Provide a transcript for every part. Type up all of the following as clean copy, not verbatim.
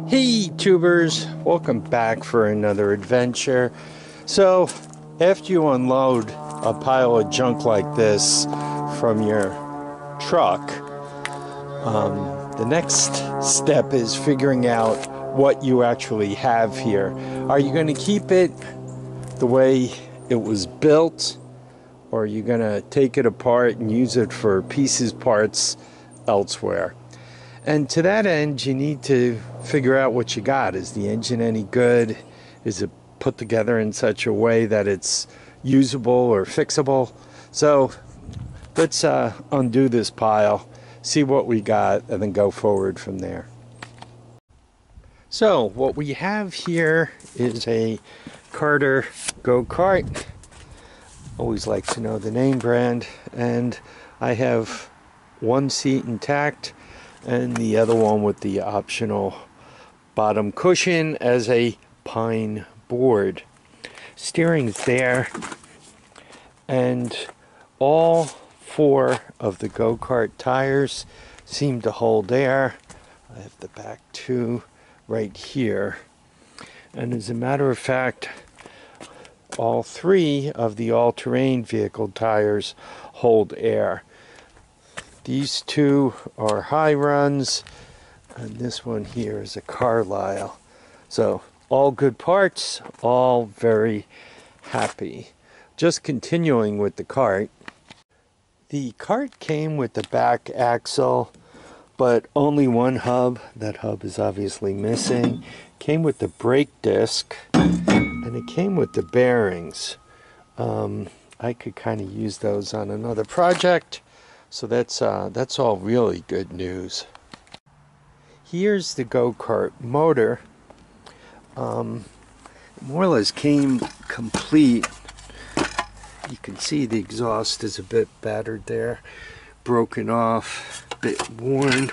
Hey tubers, welcome back for another adventure. So after you unload a pile of junk like this from your truck, the next step is figuring out what you actually have here. Are you going to keep it the way it was built, or are you going to take it apart and use it for pieces, parts elsewhere? And to that end, you need to figure out what you got. Is the engine any good? Is it put together in such a way that it's usable or fixable? So let's undo this pile, see what we got, and then go forward from there. So what we have here is a Carter go-kart. Always like to know the name brand. And I have one seat intact and the other one with the optional bottom cushion as a pine board. Steering's there, and all four of the go-kart tires seem to hold air. I have the back two right here, and as a matter of fact, all three of the all-terrain vehicle tires hold air. These two are high runs, and this one here is a Carlisle. So all good parts, all very happy. Just continuing with the cart. The cart came with the back axle, but only one hub. That hub is obviously missing. Came with the brake disc, and it came with the bearings. I could kind of use those on another project. So that's all really good news. Here's the go-kart motor. More or less came complete. You can see the exhaust is a bit battered there, broken off, a bit worn.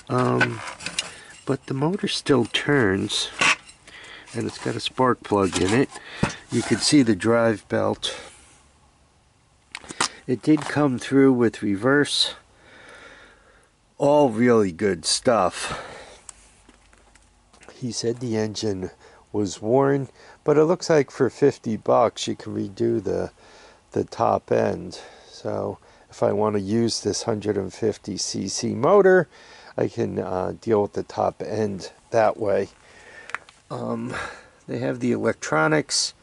But the motor still turns, and it's got a spark plug in it. You can see the drive belt. It did come through with reverse. All really good stuff. He said the engine was worn, but it looks like for 50 bucks you can redo the top end. So if I want to use this 150cc motor, I can deal with the top end that way. They have the electronics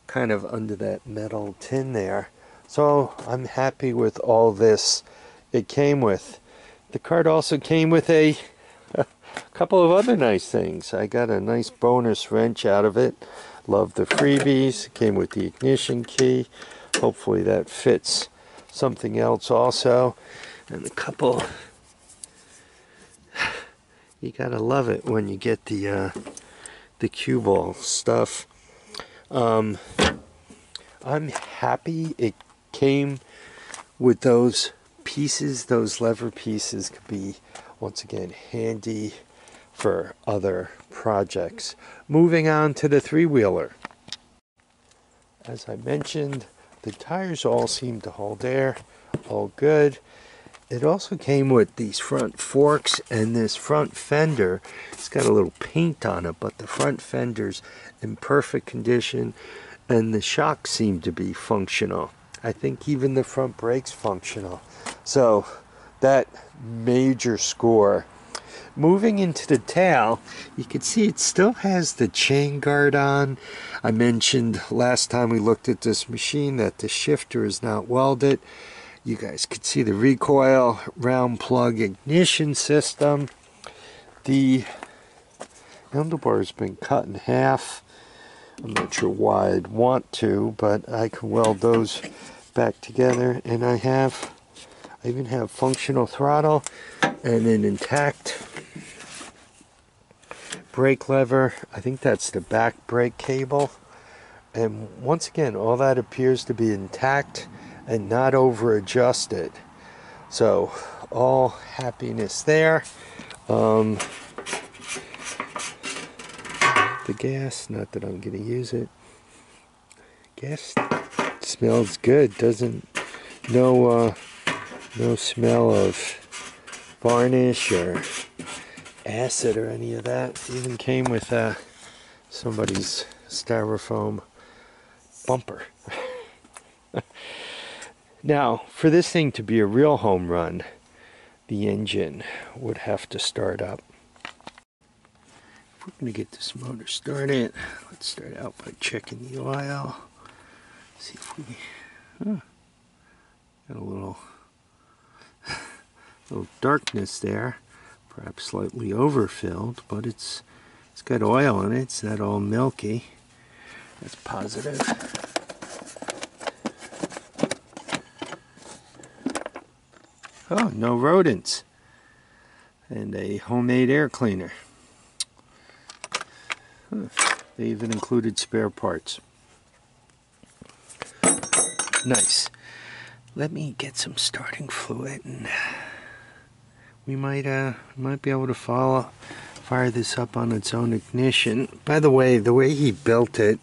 kind of under that metal tin there. So I'm happy with all this it came with. The cart also came with a couple of other nice things. I got a nice bonus wrench out of it. Love the freebies. It came with the ignition key. Hopefully that fits something else also. And a couple. You gotta love it when you get the cue ball stuff. I'm happy it came with those pieces. Those lever pieces could be, once again, handy for other projects. Moving on to the three-wheeler. As I mentioned, the tires all seem to hold air, all good. It also came with these front forks and this front fender. It's got a little paint on it, but the front fender's in perfect condition, and the shocks seem to be functional. I think even the front brake's functional. So that major score. Moving into the tail, you can see it still has the chain guard on. I mentioned last time we looked at this machine that the shifter is not welded. You guys can see the recoil, round plug ignition system. The handlebar has been cut in half. I'm not sure why I'd want to, but I can weld those back together. And I even have functional throttle and an intact brake lever. I think that's the back brake cable. And once again, all that appears to be intact and not over adjusted. So all happiness there. The gas, not that I'm going to use it. Gas smells good. Doesn't no smell of varnish or acid or any of that. It even came with somebody's styrofoam bumper. Now, for this thing to be a real home run, the engine would have to start up. If we're going to get this motor started, let's start out by checking the oil. See if we got a little darkness there, perhaps slightly overfilled, but it's got oil in it. It's not all milky. That's positive. Oh, no rodents. And a homemade air cleaner. They even included spare parts. Nice. Let me get some starting fluid, and we might be able to fire this up on its own ignition. By the way he built it,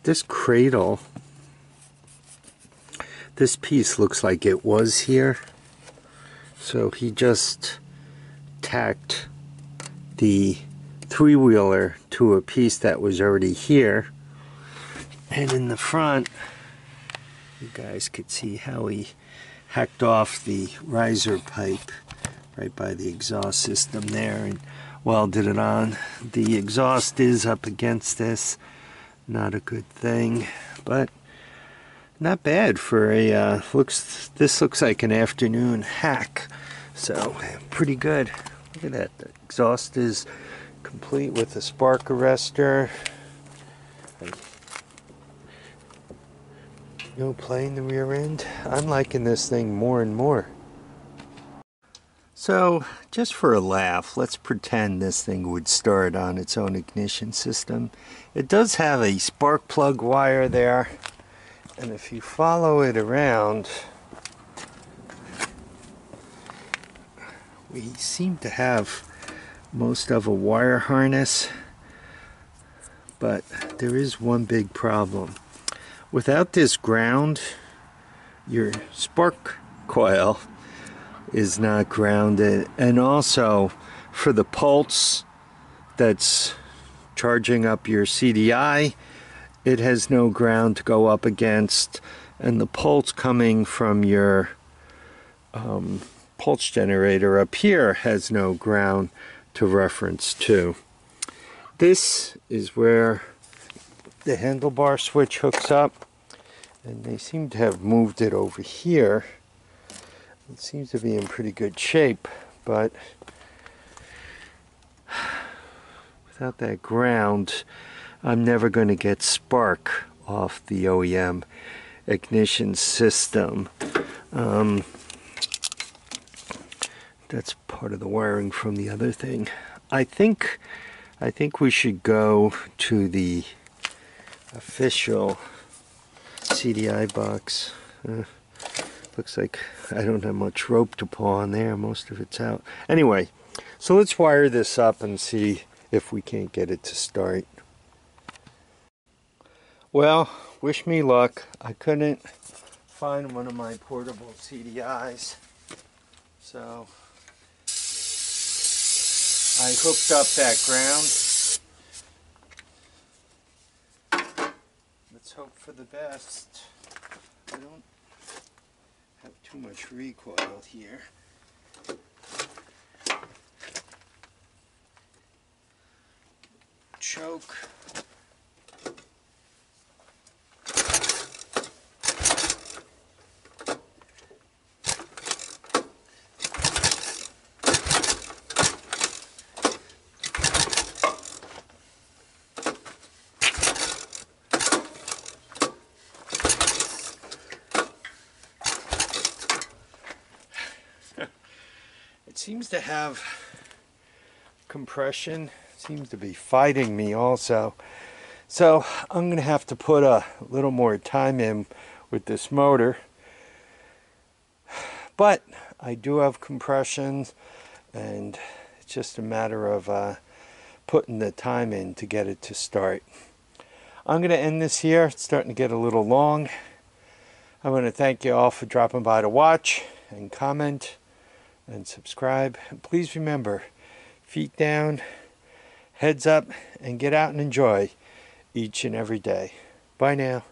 this cradle, this piece looks like it was here. So he just tacked the three-wheeler to a piece that was already here. And in the front, you guys could see how he hacked off the riser pipe right by the exhaust system there and welded it on. The exhaust is up against this. Not a good thing, but not bad for a this looks like an afternoon hack, so pretty good. Look at that. The exhaust is complete with a spark arrestor. No play in the rear end. I'm liking this thing more and more. So just for a laugh, let's pretend this thing would start on its own ignition system. It does have a spark plug wire there. And if you follow it around, we seem to have most of a wire harness, but there is one big problem. Without this ground, your spark coil is not grounded, and also for the pulse that's charging up your CDI, it has no ground to go up against, and the pulse coming from your pulse generator up here has no ground to reference to. This is where the handlebar switch hooks up, and they seem to have moved it over here. It seems to be in pretty good shape, but without that ground, I'm never going to get spark off the OEM ignition system. That's part of the wiring from the other thing. I think we should go to the official CDI box. Looks like I don't have much rope to pull on there. Most of it's out. Anyway, so let's wire this up and see if we can't get it to start. Well, wish me luck. I couldn't find one of my portable CDIs, so I hooked up that ground. Let's hope for the best. I don't have too much recoil here. Choke. It seems to have compression, seems to be fighting me also. So I'm going to have to put a little more time in with this motor. But I do have compression, and it's just a matter of putting the time in to get it to start. I'm going to end this here. It's starting to get a little long. I want to thank you all for dropping by to watch and comment and subscribe. And please remember, feet down, heads up, and get out and enjoy each and every day. Bye now.